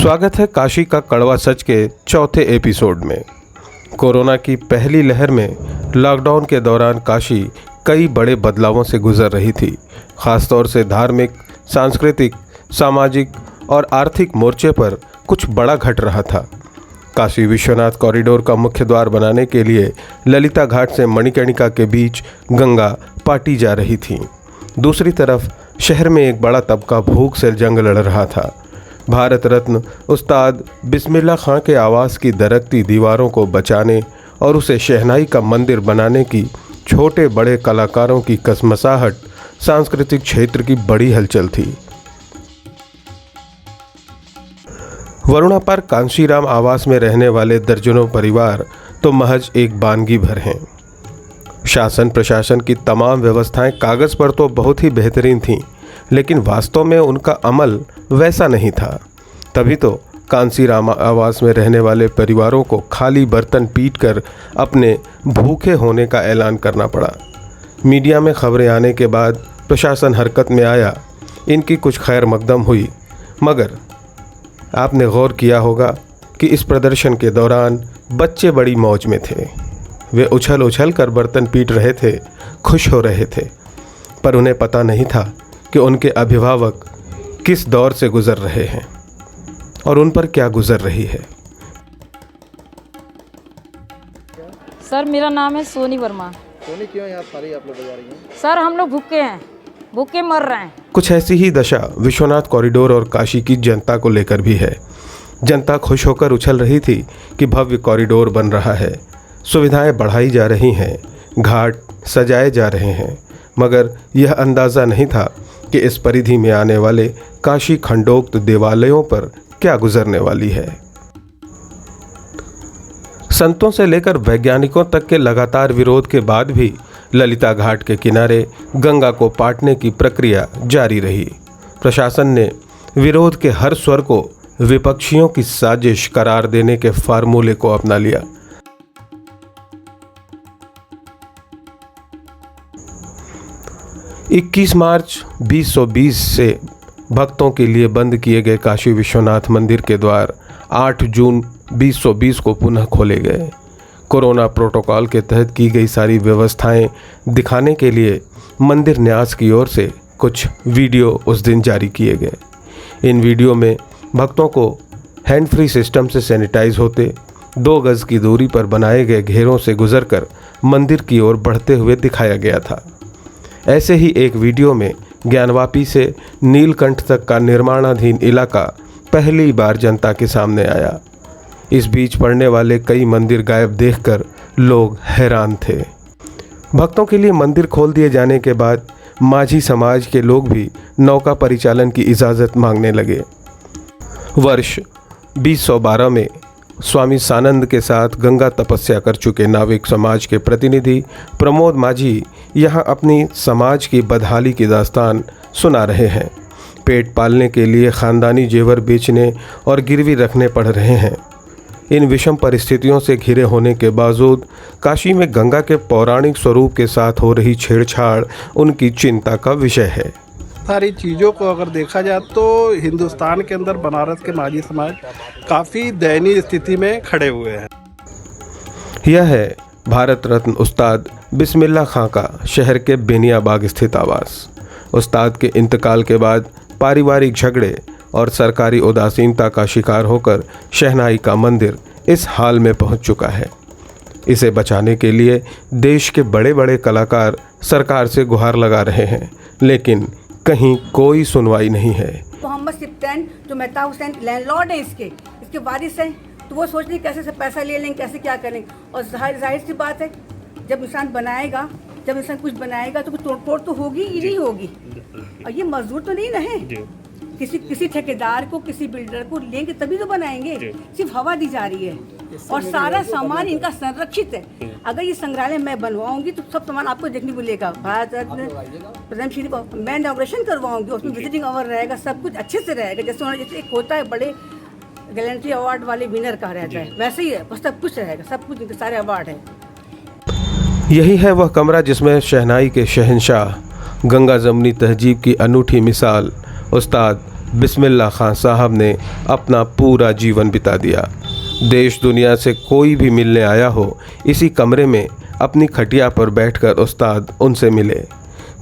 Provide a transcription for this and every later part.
स्वागत है काशी का कड़वा सच के चौथे एपिसोड में। कोरोना की पहली लहर में लॉकडाउन के दौरान काशी कई बड़े बदलावों से गुजर रही थी। खासतौर से धार्मिक, सांस्कृतिक, सामाजिक और आर्थिक मोर्चे पर कुछ बड़ा घट रहा था। काशी विश्वनाथ कॉरिडोर का मुख्य द्वार बनाने के लिए ललिता घाट से मणिकर्णिका के बीच गंगा पाटी जा रही थी। दूसरी तरफ शहर में एक बड़ा तबका भूख से जंग लड़ रहा था। भारत रत्न उस्ताद बिस्मिल्लाह खां के आवास की दरकती दीवारों को बचाने और उसे शहनाई का मंदिर बनाने की छोटे बड़े कलाकारों की कसमसाहट सांस्कृतिक क्षेत्र की बड़ी हलचल थी। वरुणा पर कांशीराम आवास में रहने वाले दर्जनों परिवार तो महज एक बानगी भर हैं। शासन प्रशासन की तमाम व्यवस्थाएं कागज पर तो बहुत ही बेहतरीन थीं, लेकिन वास्तव में उनका अमल वैसा नहीं था। तभी तो कांसीराम आवास में रहने वाले परिवारों को खाली बर्तन पीटकर अपने भूखे होने का ऐलान करना पड़ा। मीडिया में खबरें आने के बाद प्रशासन हरकत में आया, इनकी कुछ खैर मकदम हुई। मगर आपने गौर किया होगा कि इस प्रदर्शन के दौरान बच्चे बड़ी मौज में थे। वे उछल उछल कर बर्तन पीट रहे थे, खुश हो रहे थे, पर उन्हें पता नहीं था कि उनके अभिभावक किस दौर से गुजर रहे हैं और उन पर क्या गुजर रही है। सर, मेरा नाम है सोनी वर्मा। सोनी, क्यों यहाँ सारी आप लोग बजा रही हैं? सर, हम लोग भूखे हैं, भूखे मर रहे हैं। कुछ ऐसी ही दशा विश्वनाथ कॉरिडोर और काशी की जनता को लेकर भी है। जनता खुश होकर उछल रही थी कि भव्य कॉरिडोर बन रहा है, सुविधाएं बढ़ाई जा रही हैं, घाट सजाए जा रहे हैं, मगर यह अंदाज़ा नहीं था कि इस परिधि में आने वाले काशी खंडोक्त देवालयों पर क्या गुजरने वाली है। संतों से लेकर वैज्ञानिकों तक के लगातार विरोध के बाद भी ललिता घाट के किनारे गंगा को पाटने की प्रक्रिया जारी रही। प्रशासन ने विरोध के हर स्वर को विपक्षियों की साजिश करार देने के फार्मूले को अपना लिया। मार्च 2020 से भक्तों के लिए बंद किए गए काशी विश्वनाथ मंदिर के द्वार 8 जून 2020 को पुनः खोले गए। कोरोना प्रोटोकॉल के तहत की गई सारी व्यवस्थाएं दिखाने के लिए मंदिर न्यास की ओर से कुछ वीडियो उस दिन जारी किए गए। इन वीडियो में भक्तों को हैंड फ्री सिस्टम से सैनिटाइज होते 2 गज की दूरी पर बनाए गए घेरों से गुजरकर मंदिर की ओर बढ़ते हुए दिखाया गया था। ऐसे ही एक वीडियो में ज्ञानवापी से नीलकंठ तक का निर्माणाधीन इलाका पहली बार जनता के सामने आया। इस बीच पड़ने वाले कई मंदिर गायब देखकर लोग हैरान थे। भक्तों के लिए मंदिर खोल दिए जाने के बाद माझी समाज के लोग भी नौका परिचालन की इजाज़त मांगने लगे। वर्ष 2012 में स्वामी सानंद के साथ गंगा तपस्या कर चुके नाविक समाज के प्रतिनिधि प्रमोद माझी यहाँ अपनी समाज की बदहाली की दास्तान सुना रहे हैं। पेट पालने के लिए ख़ानदानी जेवर बेचने और गिरवी रखने पड़ रहे हैं। इन विषम परिस्थितियों से घिरे होने के बावजूद काशी में गंगा के पौराणिक स्वरूप के साथ हो रही छेड़छाड़ उनकी चिंता का विषय है। सारी चीज़ों को अगर देखा जाए तो हिंदुस्तान के अंदर बनारस के माझी समाज काफ़ी दयनीय स्थिति में खड़े हुए हैं। यह है भारत रत्न उस्ताद बिस्मिल्लाह खां का शहर के बेनियाबाग स्थित आवास। उस्ताद के इंतकाल के बाद पारिवारिक झगड़े और सरकारी उदासीनता का शिकार होकर शहनाई का मंदिर इस हाल में पहुंच चुका है। इसे बचाने के लिए देश के बड़े बड़े कलाकार सरकार से गुहार लगा रहे हैं, लेकिन कहीं कोई सुनवाई नहीं है। मोहम्मद सिप्तैन जो मेहता हुसैन लैंडलॉर्ड है, इसके वारिस हैं, तो वो सोच रहे कैसे से पैसा ले लेंगे, कैसे क्या करेंगे। और जाहिर सी बात है, जब इंसान बनाएगा, जब इंसान कुछ बनाएगा तो कुछ तोड़ फोड़ तो होगी ही नहीं होगी। और ये मजदूर तो नहीं ना है, किसी ठेकेदार को, किसी बिल्डर को लेंगे तभी तो बनाएंगे। सिर्फ हवा दी जा रही है और सारा सामान इनका संरक्षित है। अगर ये संग्रहालय मैं बनवाऊंगी तो सब सामान आपको देखने को मिलेगा। भारत रत्न प्रधानमंत्री को मैं इनॉग्रेशन करवाऊंगी, उसमें विजिटिंग आवर रहेगा, सब कुछ अच्छे से रहेगा। जैसे एक होता है बड़े गैलेंट्री अवार्ड वाले विनर का रहता है, वैसे ही है, बस सब कुछ रहेगा, सब कुछ इनके सारे अवार्ड है। यही है वह कमरा जिसमें शहनाई के शहंशाह, गंगा जमनी तहजीब की अनूठी मिसाल उस्ताद बिस्मिल्लाह खान साहब ने अपना पूरा जीवन बिता दिया। देश दुनिया से कोई भी मिलने आया हो, इसी कमरे में अपनी खटिया पर बैठकर उस्ताद उनसे मिले।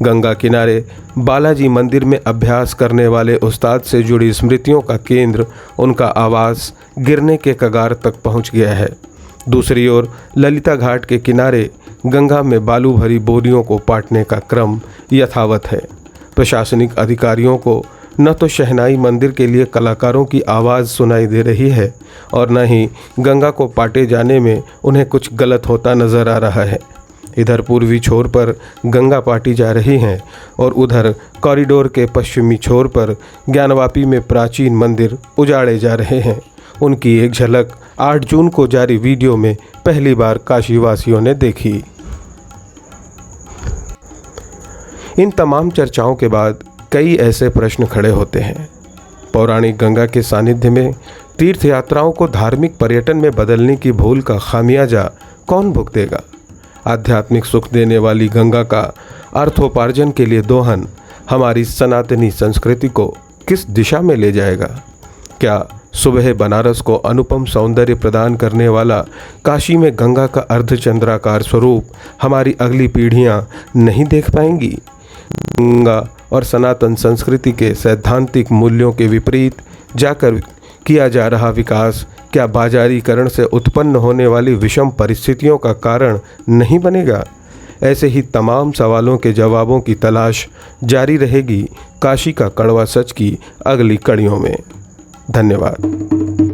गंगा किनारे बालाजी मंदिर में अभ्यास करने वाले उस्ताद से जुड़ी स्मृतियों का केंद्र उनका आवास गिरने के कगार तक पहुंच गया है। दूसरी ओर ललिता घाट के किनारे गंगा में बालू भरी बोरियों को पाटने का क्रम यथावत है। प्रशासनिक अधिकारियों को न तो शहनाई मंदिर के लिए कलाकारों की आवाज़ सुनाई दे रही है और न ही गंगा को पाटे जाने में उन्हें कुछ गलत होता नज़र आ रहा है। इधर पूर्वी छोर पर गंगा पाटी जा रही हैं और उधर कॉरिडोर के पश्चिमी छोर पर ज्ञानवापी में प्राचीन मंदिर उजाड़े जा रहे हैं। उनकी एक झलक 8 जून को जारी वीडियो में पहली बार काशीवासियों ने देखी। इन तमाम चर्चाओं के बाद कई ऐसे प्रश्न खड़े होते हैं। पौराणिक गंगा के सानिध्य में तीर्थ यात्राओं को धार्मिक पर्यटन में बदलने की भूल का खामियाजा कौन भुगतेगा? आध्यात्मिक सुख देने वाली गंगा का अर्थोपार्जन के लिए दोहन हमारी सनातनी संस्कृति को किस दिशा में ले जाएगा? क्या सुबह बनारस को अनुपम सौंदर्य प्रदान करने वाला काशी में गंगा का अर्धचंद्राकार स्वरूप हमारी अगली पीढ़ियां नहीं देख पाएंगी? गंगा और सनातन संस्कृति के सैद्धांतिक मूल्यों के विपरीत जाकर किया जा रहा विकास क्या बाजारीकरण से उत्पन्न होने वाली विषम परिस्थितियों का कारण नहीं बनेगा? ऐसे ही तमाम सवालों के जवाबों की तलाश जारी रहेगी काशी का कड़वा सच की अगली कड़ियों में। धन्यवाद।